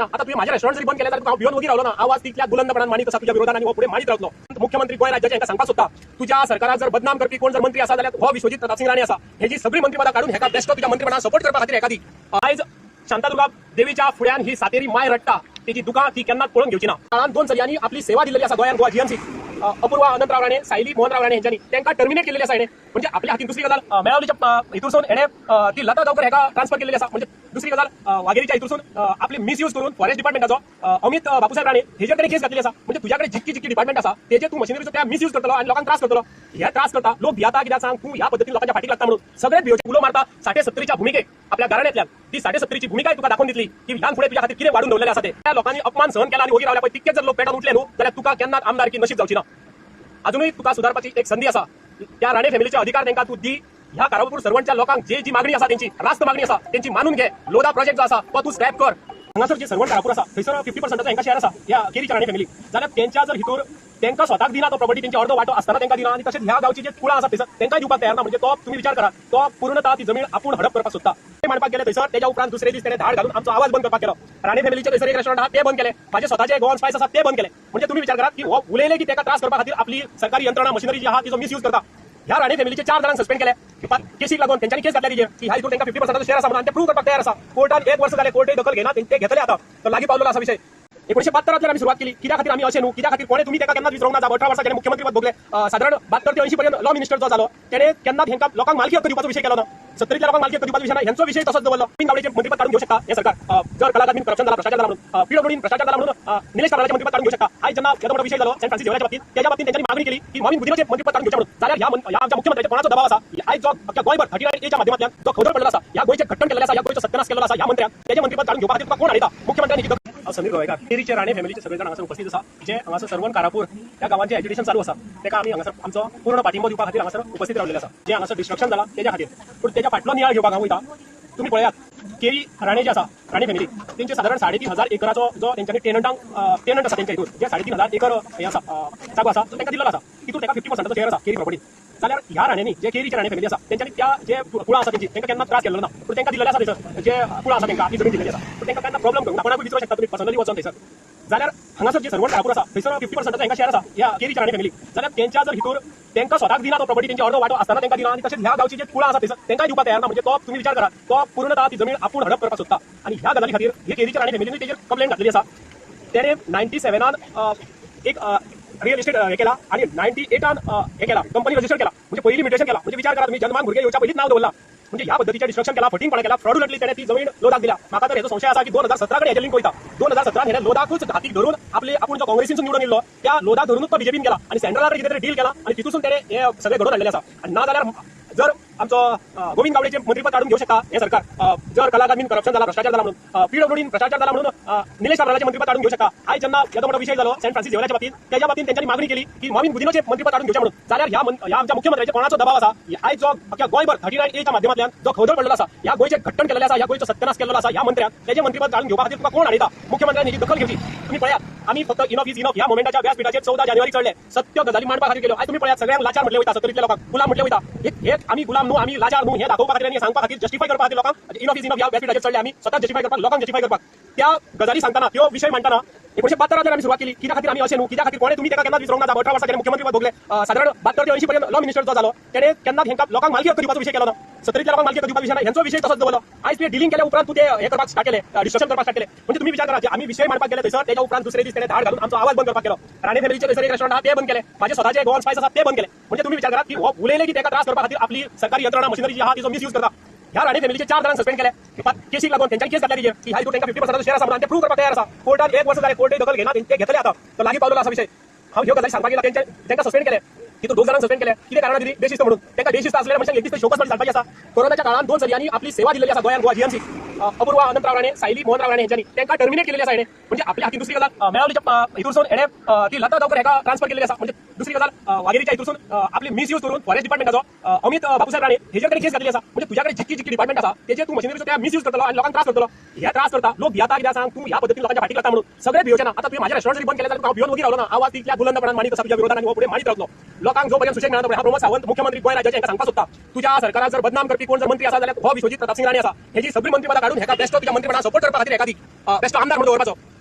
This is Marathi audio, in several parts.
आता तुम्ही माझ्या रेस्टॉरंट जरी बंद केलं तर तू भिवून वगैरे राहिलो ना आवाज तिथल्या बुलंदपणाने मानी तसा तुझ्या विरोधात आणि पुढे मानित राहतो। मुख्यमंत्री गोय राज्याच्या यांना सांगता सुद्धा तुझ्या सरकारात जर बदनाम करपी कोण जर मंत्री असा जाल्यार हो विश्वजित प्रतापसिंग राणे असा हे जी सगळी मंत्रिपदा काढून हेका बेस्ट तुझ्या मंत्रिपदाक सपोर्ट करपा खातीर एखादी आज शांतादुर्गा देवीच्या फुड्यान ही सातेरी माय रट्टा त्याची दुकान ती केन्नाच पळून घेवची ना। काळान 2 चलयांनी आपली सेवा दिलेली असा गोंयान गोवा जीएमसी अपूर्वा अनंतराव राणे सायली मोहनराव राणे यांनी त्यांना टर्मिनेट केलेली असा म्हणजे आपल्या हाती दुसरी गजाल मेळावलीच्या हितूरसून हेणे ती लता गावकर हेका ट्रान्सफर केलेली असा म्हणजे दुसरी गजाल वाघेरीच्या हितूरसून आपले मिसयूज करून फॉरेस्ट डिपार्टमेंटाचो अमित बापूसाहेब राणे हेच्याकडे केस घातलेली असा म्हणजे तुझ्याकडे जितकी डिपार्टमेंट असा तेजे तू मशिनरीचो त्या मिसयूज करतलो आणि लोकांना त्रास करतलो ह्या त्रास करता लोक भियाता कित्याक सांग तू ह्या पद्धतीने लोकांच्या फाटीक लागता म्हणून सगळ्यात भिवचे उलो मारता 70-70च्या भूमिकेक आपल्या घराण्यातल्या ती 70-70ची भूमिका तुका दाखवून दिली की ह्यान पुढे तुझ्या खातीर कितें वाढून दवरलेले असा ते त्या लोकांनी अपमान सहन केला आणि वगैरे रावल्या पण तितकेच जर लोक पेटान उठले न्हू जाल्यार तुका केन्नाच आमदारकी नशीब जावची ना। अजूनही तुका सुधारपाची एक संधी असा त्या राणे फॅमिलीचे अधिकार त्यांना तू दी ह्या कारापूर सर्वांच्या लोकांक जी मागणी असा त्यांची रास्त मागणी असा त्यांची मानून घे। लोधा प्रोजेक्ट जो असा तो तू स्क्रॅप कर। हांगासर जे सर्वंट कारापूर असा थंयसर 50% हेंका शेअर असा या केरीच्या राणे फॅमिली जाल्यार त्यांच्या जर हितूर त्यांना स्वतःक दिना तो प्रॉपर्टी त्यांच्या अर्धो वाटो असताना त्यांना दिना आणि तसेच ह्या गावची जे कुळा असा थंयसर त्यांना दिवपाक तयार ना म्हणजे तो तुम्ही विचार करा तो पूर्णतः ती जमीन आपण हडप करपाक सोदता ते मांडपाक गेले थंयसर त्याच्या उपरांत दुसरे दीस त्याने धाड घालून आमचो आवाज बंद करपाक केलो। राणे फॅमिलीचे थंयसर एक रेस्टॉरंट हा ते बंद केले माझे स्वतःचे गोवन स्पाइस असा ते बंद केले म्हणजे तुम्ही विचार करा की हो उलयले की त्याका त्रास करपा खातीर आपली सरकारी यंत्रणा मशिनरी जी आहा तिचो मिसयूज करता। ह्या राणे फॅमिलीचे 4 जणांक सस्पेंड केले केसीक लागून त्यांनी केस घातली की ह्या हितून त्यांना 50% शेअर असा म्हणून ते प्रूव्ह करपाक तयार असा कोर्टान 1 वर्ष झाले कोर्टे दखल घेना ते घेतले आता तर लागी पावलेला असा विषय 1972 आम्ही सुरुवात केली कित्या खातीर आम्ही असे न्हू कित्या खातीर कोणे तुम्ही त्याका केन्नाच विसरूंक ना 18 वर्सां गेले मुख्यमंत्री पद भोगले साधारण 72 ते 80 पर्यंत लॉ मिनिस्टर जो जालो त्याने केन्नाच हेंका लोकांक मालकी हक्क दिवपाचो विषय केलो ना 70च्या लोकांक मालकी हक्क दिवपाचो विषय ना ह्यांचो विषय तसोच दवरलो तीन गावडेचे मंत्रिपद काढून घेऊ शकता हे सरकार जर कलाकार करप्शन झाला भ्रष्टाचार झाला म्हणून पीडब्ल्यूडी भ्रष्टाचार झाला म्हणून निलेश कामराचे मंत्रिपद काढून घेऊ शकता आज ज्यांना येतो मोठा विषय झालो सेंट फ्रान्सिस झेवियरच्या बाबतीत त्याच्या बाबतीत त्यांनी मागणी केली की मॉमिन बुद्धीचे मंत्रिपद काढून घेऊ म्हणून जाल्यार ह्या आमच्या मुख्यमंत्र्याच्या कोणाचो दबाव असा आज जो अख्ख्या गोयभर 39 च्या माध्यमातल्यान जो खवदळ पडलेला असा या गोयचे घट्टन केलेला असा या गोयचो सत्यानाश केलेला असा या मंत्र्यान त्याचे मंत्रिपद काढून घेवपा खातीर कोण आणता मुख्यमंत्र्यांनी समीर गोवेकर केरीचे राणे फॅमिलीचे सगळेजण हांगासर उपस्थित असा जे हांगासर सर्वन कारापूर या गावांचे एज्युकेशन चालू असा तेका आम्ही हांगासर आमचो पूर्ण पाठिंबो दिवपा खातीर हांगासर उपस्थित रावलेले असा जे हांगासर डिस्ट्रक्शन जाला त्याच्या खातीर पण त्याच्या फाटलो नियाळ घेवपाक हांव वयता तुम्ही पळयात केरी राणे जे असा राणे फॅमिली त्यांचे साधारण 3,500 एकराचो जो त्यांच्यानी टेनंट असा त्यांच्या हितून जे 3,500 एकर हे असा जागो असा तो तांकां दिल्लो असा तितून ताका 50% शेअर असा केरी प्रॉपर्टी जाल्यार ह्या राण्यांनी जे केरीचे राणे फॅमिली असा त्यांच्यानी त्या जे कुळा असा त्यांची तांकां केन्ना त्रास केलो ना पण तांकां दिलेले असा थंयसर जे कुळा असा तांकां ती जमीन दिलेली असा पण तांकां केन्ना प्रॉब्लेम घेवंक कोणाकूय विचारूंक शकता तुम्ही पर्सनली वचून थंयसर जाल्यार हांगासर जे सर्वंट कारापूर असा थंयसर 50% हेंका शेअर असा या केरीच्या राणे फॅमिली जाल्यार त्यांच्या जर हितूर त्यांना स्वतःक दिना तो प्रॉपर्टी त्यांच्या अर्धो वाटो असताना त्यांना दिना आणि तसेच ह्या गावची जे कुळा असा थंयसर त्यांना दिवपाक तयार ना म्हणजे तो तुम्ही विचार करा तो पूर्णतः ती जमीन आपण हडप करपाक सोदता आणि ह्या गजाली खातीर हे केरीच्या राणे फॅमिलीने तेजेर कंप्लेंट घातलेली असा त्याने 97 एक रिअल इस्टेट हे केला आणि 98 हे केला कंपनी रजिस्टर केला म्हणजे पहिली म्युटेशन केला म्हणजे विचार करा तुम्ही जन्मान भुरगे येवच्या पहिलीच नाव दवरला म्हणजे ह्या पद्धतीच्या डिस्ट्रक्शन केला फटिंगपणा केला फ्रॉडुलंटली त्याने ती जमीन लोधाक दिला म्हाका तर हेचो संशय असा की 2017 कडे हेजे लिंक वयता 2017 हेने लोधाकूच हातीक धरून आपले आपण जो काँग्रेसीसून निवडून येयल्लो त्या लोधा धरूनच तो बीजेपीन गेला आणि सेंट्रलाक कितें तरी डील केला आणि तितून त्याने हे सगळे घडून हाडलेले असा आणि ना जाल्यार जर आमचो गोविंद गावडेचे मंत्रिपद काढून घेऊ शकता हे सरकार जर कलाकार करप्शन झाला भ्रष्टाचार झाला म्हणून पीडब्ल्यूडी भ्रष्टाचार झाला म्हणून निलेश कामराचे मंत्रिपद काढून घेऊ शकता आज ज्यांना येतो मोठा विषय झालो सेंट फ्रान्सिस झेवियरच्या बाबतीत त्याच्या बाबतीत त्यांनी मागणी केली की मॉमिन बुद्धीचे मंत्रिपद काढून घेऊ म्हणून जाल्यार ह्या आमच्या मुख्यमंत्र्याच्या कोणाचो दबाव असा आज जो अख्ख्या गोयभर 39 च्या माध्यमातल्यान जो खवदळ पडलेला असा या गोयचे घट्टन केलेले असा या गोयचो सत्यानाश केलेला असा या मंत्र्यान त्याचे मंत्रिपद काढून घेवपा खातीर तुका कोण आणता मुख्यमंत्र्यांनी दखल घेवची तुम्ही पळयात आम्ही फक्त इनॉफ इज इनॉफ या मोमेंटाच्या व्यासपीठाचेर 14 जानेवारी चढले सत्य गजाली मांडपा खातीर गेलो आज तुम्ही पळयात सगळ्यांक लाचार म्हटले वयता सत्तरीतल्या लोकांक गुलाम म्हटले वयता हे आम्ही गुलाम न्हू आम्ही लाचार न्हू हे दाखोवपा खातीर आनी सांगपा खातीर जस्टिफाय करपा खातीर लोकांक इनॉफ इज इनॉफ या व्यासपीठाचेर चढले आम्ही स्वतः जस्टिफाय करपाक लोकांक जस्टिफाय करपाक त्या गजाली सांगताना त्यो विषय मांडताना 1972 आम्ही सुरुवात केली कित्या खातीर आम्ही असे न्हू कित्या खातीर कोणे तुम्ही त्याका केन्नाच विसरूंक ना 18 वर्सां गेले मुख्यमंत्री पद भोगले साधारण 72 ते 80 पर्यंत लॉ मिनिस्टर जो जालो त्याने केन्नाच हेंका लोकांक मालकी हक्क दिवपाचो विषय केलो ना 70च्या लोकांक मालकी हक्क दिवपाचो विषय ना ह्यांचो विषय तसोच दवरलो आज ते डिलिंग केल्या उपरांत तू ते हे करपाक स्टार्ट केले डिस्कशन करपाक स्टार्ट केले म्हणजे तुम्ही विचार करा जे आम्ही विषय मांडपाक गेले थंयसर त्याच्या उपरांत दुसरे दीस त्याने धाड घालून आमचो आवाज बंद करपाक केलो राणे फॅमिलीचे थंयसर एक रेस्टॉरंट हा ते बंद केले माझे स्वतःचे गोवन स्पाइस असा ते बंद केले म्हणजे तुम्ही विचार करा की हो उलयले की त्याका त्रास करपा खातीर आपली सरकारी यंत्रणा मशिनरी जी आहा तिचो मिसयूज करता ह्या राणे फॅमिलीचे 4 जणांक सस्पेंड केले केसीक लागून त्यांनी केस घातली की ह्या हितून त्यांना 50% शेअर असा म्हणून ते प्रूव्ह करपाक तयार असा कोर्टान 1 वर्ष झाले कोर्टे दखल घेना ते घेतले आता तर लागी पावलेला असा विषय हांव ह्यो गजाली सांगपाक गेला त्यांना सस्पेंड केले तिथून 2 जणांक सस्पेंड केले कितें कारणान दिली बेशिस्त म्हणून त्यांना बेशिस्त असलेल्या मनशांक एक दीस शोकस नोटीस धाडपाची असा कोरोनाच्या काळात 2 चलयांनी आपली सेवा दिलेली असा गोंयान गोवा जीएमसी अपूर्वा अनंतराव राणे सायली मोहनराव राणे यांनी त्यांना टर्मिनेट केलेली असा हेणे म्हणजे आपल्या हाती दुसरी गजाल मेळावलीच्या हितूरसून हेणे ती लता गावकर हेका ट्रान्सफर केलेली असा म्हणजे दुसरी गजाल वाघेरीच्या हितूरसून आपली मिसयूज करून फॉरेस्ट डिपार्टमेंटाचो अमित बापूसाहेब राणे हेच्याकडे केस घातलेली असा म्हणजे तुझ्याकडे जितकी डिपार्टमेंट असा तेजे तू मशिनरीचो त्या मिसयूज करतलो आणि लोकांना त्रास करतलो ह्या त्रास करता लोक भियाता कित्याक सांग तू ह्या पद्धतीने लोकांच्या फाटीक लागता म्हणून सगळे भिवचे ना आता तुम्ही माझ्या रेस्टॉरंट जरी बंद केले तर भिवून वगैरे रावलो ना आवाज तितल्या बुलंदपणाने मानी तसा तुझ्या विरोधात आणि पुढे मानित रावलो लोक लोकांक जोपर्यंत सुशेग मेळना हा प्रमोद सावंत मुख्यमंत्री गोय राज्याचे यांना सांगता सुद्धा तुझ्या सरकारात जर बदनाम करपी कोण जर मंत्री असा जाल्यार हो विश्वजीत प्रताप सिंग राणे असा हेची सगळी मंत्रिपदा काढून हेका बेस्ट तुझ्या मंत्रिपदाक सपोर्ट करपा खातीर एखादी बेस्ट आमदार म्हणून दवरपाचो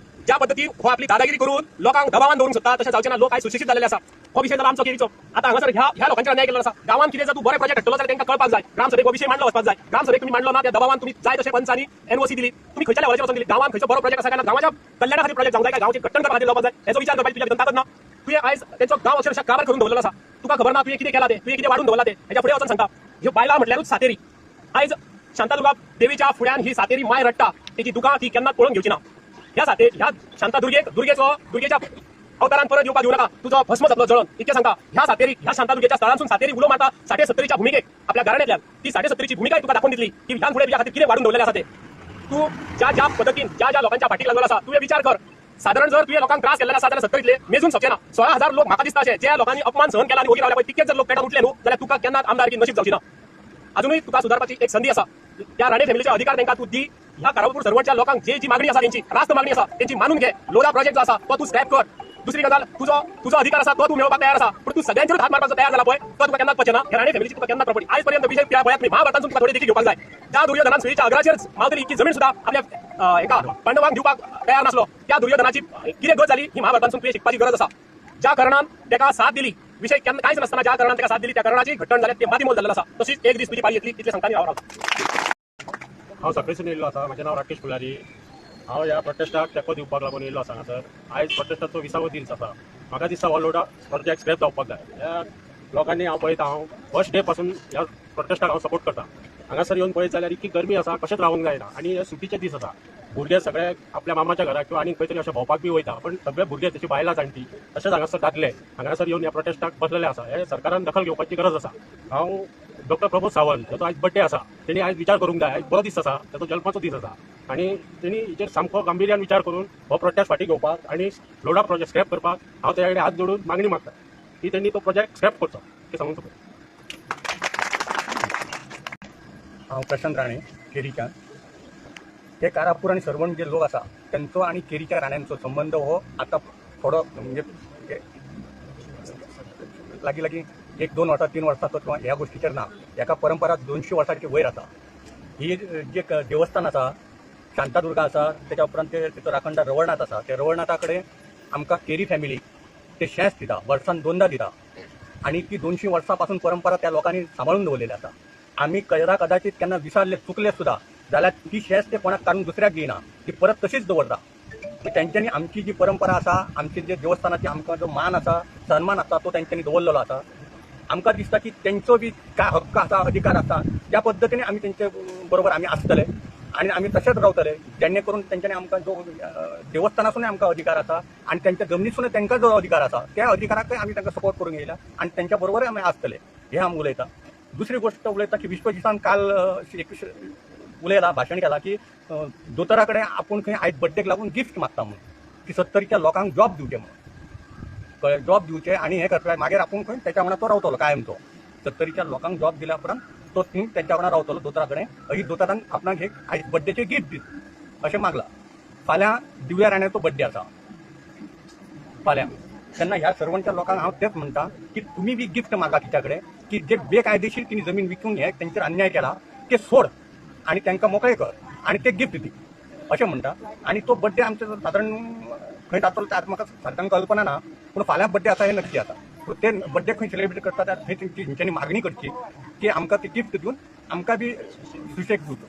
ज्या पद्धतीन हो आपली दादागिरी करून लोकांक दबावान दवरूंक सोदता तशें जावचें ना लोक काय सुशिक्षित जाल्ले आसा हो विषय जाला आमचो केरीचो आता हांगासर ह्या लोकांचेर अन्याय केल्लो आसा गांवांत कितें जर तूं बरे प्रोजेक्ट हाडटलो जाल्यार तांकां कळपाक जाय ग्रामसभेक हो विशय मांडलो वचपाक जाय ग्रामसभेक तुम्ही मांडलो ना त्या दबावान तुम्ही जाय तशें पंचांनी एनओसी दिली तुम्ही खंयच्या लेवलाचेर वचून दिली गांवांत खंयचो बरो प्रोजेक्ट आसा काय ना गांवाच्या कल्याणा खातीर प्रोजेक्ट जावंक जाय काय गांवचे कट्टण करपा खातीर जावपाक जाय हेचो विचार करपाची तुज्या भितर ताकद ना तुवें आयज तेंचो गांव अक्षरशः काबार करून दवरलेलो आसा तुका खबर ना तुवें कितें केला ते तुवें कितें वाडून दवरला ते हेच्या फुडें वचून सांगता ह्यो बायलां म्हटल्यारूच सातेरी आयज शांतादुर्गा देवीच्या फुड्यान ही सातेरी माय रडटा तेची दुकां ती केन्ना पळोवन घेवची ना ह्या शांतादुर्गेच्या अवतारान परत येवपाक दिवं नाका तुजो भस्म जातलो जळोन इतकें सांगता ह्या शांतादुर्गेच्या स्थळांसून सातेरी उलो मारता 70-70च्या भूमिकेक आपल्या घराण्यांतल्यान ती 70-70ची भूमिका तुका दाखोवन दितली की ह्या फुडें तुज्या खातीर कितें वाडून दवरलेलें आसा ते तूं ज्या पद्धतीन ज्या लोकांच्या फाटीक लागलेलो आसा तुवें विचार कर साधारण जर तुवें लोकांक त्रास केल्ले आसा जाल्यार 70तले मेजून शकचे ना 16,000 लोक म्हाका दिसता अशें ज्या लोकांनी अपमान सहन केला आनी वगैरे रावले पळय तितकेच जर लोक पेटान उठले न्हू जाल्यार तुका केन्नाच आमदारकी नशीब जावची ना अजूनही तुका सुधारपाची एक संधी आसा त्या राणे फॅमिलीचे अधिकार तांकां तूं दी ह्या कारापूर सर्वंटच्या लोकांक जी मागणी आसा त्यांची रास्त मागणी आसा त्यांची मानून घे लोधा प्रोजेक्ट जो आसा तो तूं स्क्रॅप कर दुसरी गजाल तुझो अधिकार आसा तो तूं मेळोवपाक तयार आसा पण तूं सगळ्यांचेर हात मारपाचो तयार जाला पळय तो तुका केन्नाच पचना ह्या राणे फॅमिलीची तुका केन्ना प्रॉपर्टी आयज पर्यंत विजय गोंयांत महाभारतांतून तुका थोडी देखील घेवपाक जाय त्या दुर्योधनान सुयेच्या अग्राचेर मावतली इतकी जमीन सुद्धा आपल्या एका पांडवांक दिवपाक तयार नासलो त्या दुर्योधनाची कितें गत जाली ही महाभारतांतून तुवें शिकपाची गरज आसा ज्या कारणान ताका साथ दिली विषय केन्ना कांयच नासतना ज्या कारणान ताका साथ दिली त्या कारणाची घट्टण जाल्यार ते मातीमोल जाल्लेलो आसा तशीच एक दीस तुजी पाळी येतली तितले सांगतानी हांव सकाळीसून येयल्लो आसा म्हजें नांव राकेश पुलारी हांव ह्या प्रोटेस्टाक तेंको दिवपाक लागून येयल्लो आसा हांगासर आयज प्रोटेस्टाचो 20वो दीस आसा म्हाका दिसता हो लोडा प्रोजेक्ट स्क्रॅप जावपाक जाय ह्या लोकांनी हांव पळयता हांव फर्स्ट डे पासून ह्या प्रोटेस्टाक हांव सपोर्ट करता हांगासर येवन पळयत जाल्यार इतकी गरमी आसा कशेंच रावूंक जायना आनी हे सुटीचे दीस आसा भुरगे सगळे आपल्या मामाच्या घरा किंवा आनी खंय तरी अशें भोंवपाक बी वयता पण सगळे भुरगे तशी बायलां जाणटी तशेंच हांगासर दादले हांगासर येवन ह्या प्रोटेस्टाक बसलेले आसा हे सरकारान दखल घेवपाची गरज आसा हांव डॉक्टर प्रमोद सावंत जो आयज बड्डे आसा तेणी आयज विचार करूंक जाय आयज बरो दीस आसा ताचो जल्माचो दीस आसा आनी तेणी हेचेर सामको गांभीर्यान विचार करून हो प्रोटेस्ट फाटीं घेवपाक आनी लोडा प्रोजेक्ट स्क्रॅप करपाक हांव तेजे कडेन हात जोडून मागणी मागता की तेणी तो प्रोजेक्ट स्क्रॅप करचो ते सांगून सोदता हांव प्रशांत राणे केरीच्यान हे कारापूर आनी सर्वंट जे लोक आसा तेंचो आनी केरीच्या राण्यांचो संबंध हो आतां थोडो म्हणजे लागीं 1-2 वर्सां 3 वर्सांचो किंवा ह्या गोष्टीचेर ना हेका परंपरा 200 वर्सांची वयर आसा ही जे देवस्थान आसा शांतादुर्गा आसा तेच्या उपरांत तिचो राखणदार रवळनाथ आसा ते रवळनाथा कडेन आमकां केरी फॅमिली ते शेंस दिता वर्सान 2दा दिता आनी ती 200 वर्सां पासून परंपरा त्या लोकांनी सांबाळून दवरलेली आसा आमी कदाचित केन्ना विसरले चुकले सुद्धा जाल्यार ती शेंस ते कोणाक काडून दुसऱ्याक दिना ती परत तशीच दवरता तेंच्यांनी आमची जी परंपरा आसा आमची जे देवस्थानाची आमकां जो मान आसा सन्मान आसा तो तेंच्यांनी दवरलेलो आसा आमकां दिसता की तेंचो बी काय हक्क आसा अधिकार आसा त्या पद्दतीने आमी तेंचे बरोबर आमी आसतले आनी आमी तशेंच रावतले जेणे करून तेंच्यांनी आमकां जो देवस्थानासून आमकां अधिकार आसा आनी तेंच्या जमनीसून तेंकां जो अधिकार आसा त्या अधिकाराकय आमी तांकां सपोर्ट करूंक येयला आनी तेंच्या बरोबर आमी आसतले हे आमी उलयता दुसरी गोष्ट उलयता की विश्वजितान काल उलयला भाशण केला की दोतोरा कडेन आपूण खंय आयज बड्डेक लागून गिफ्ट मागता म्हणून की 70च्या लोकांक जॉब दिवचे म्हणून जॉब दिवचे आनी हे करता मागीर आपूण खंय तेच्या वांगडा तो रावतलो कायमचो 70च्या लोकांक जॉब दिल्या उपरांत तो थंय तेच्या वांगडा रावतलो दोतोरा कडेन अही दोतोरान आपणाक एक आयज बड्डेचे गिफ्ट दीत अशें मागला फाल्यां दिव्या राण्याचो बड्डे आसा फाल्यां तेन्ना ह्या सर्वंटच्या लोकांक हांव तेच म्हणटा की तुमी बी गिफ्ट मागा तिच्या कडेन की जे बेकायदेशीर तिणी जमीन विकून हे तेंचेर अन्याय केला ते सोड आणि त्यांना मोकळे कर आणि ते गिफ्ट दी अशें म्हणटा आणि तो बड्डे आमचो सादारण खंय जातलो ते आतां म्हाका सारकें कल्पना ना पूण फाल्यां बड्डे आसा हें नक्की आसा पूण ते बड्डे खंय सेलिब्रेट करता थंय तेंच्यांनी मागणी करची की आमकां ती गिफ्ट दिवन आमकां बी सुशेग दिवचो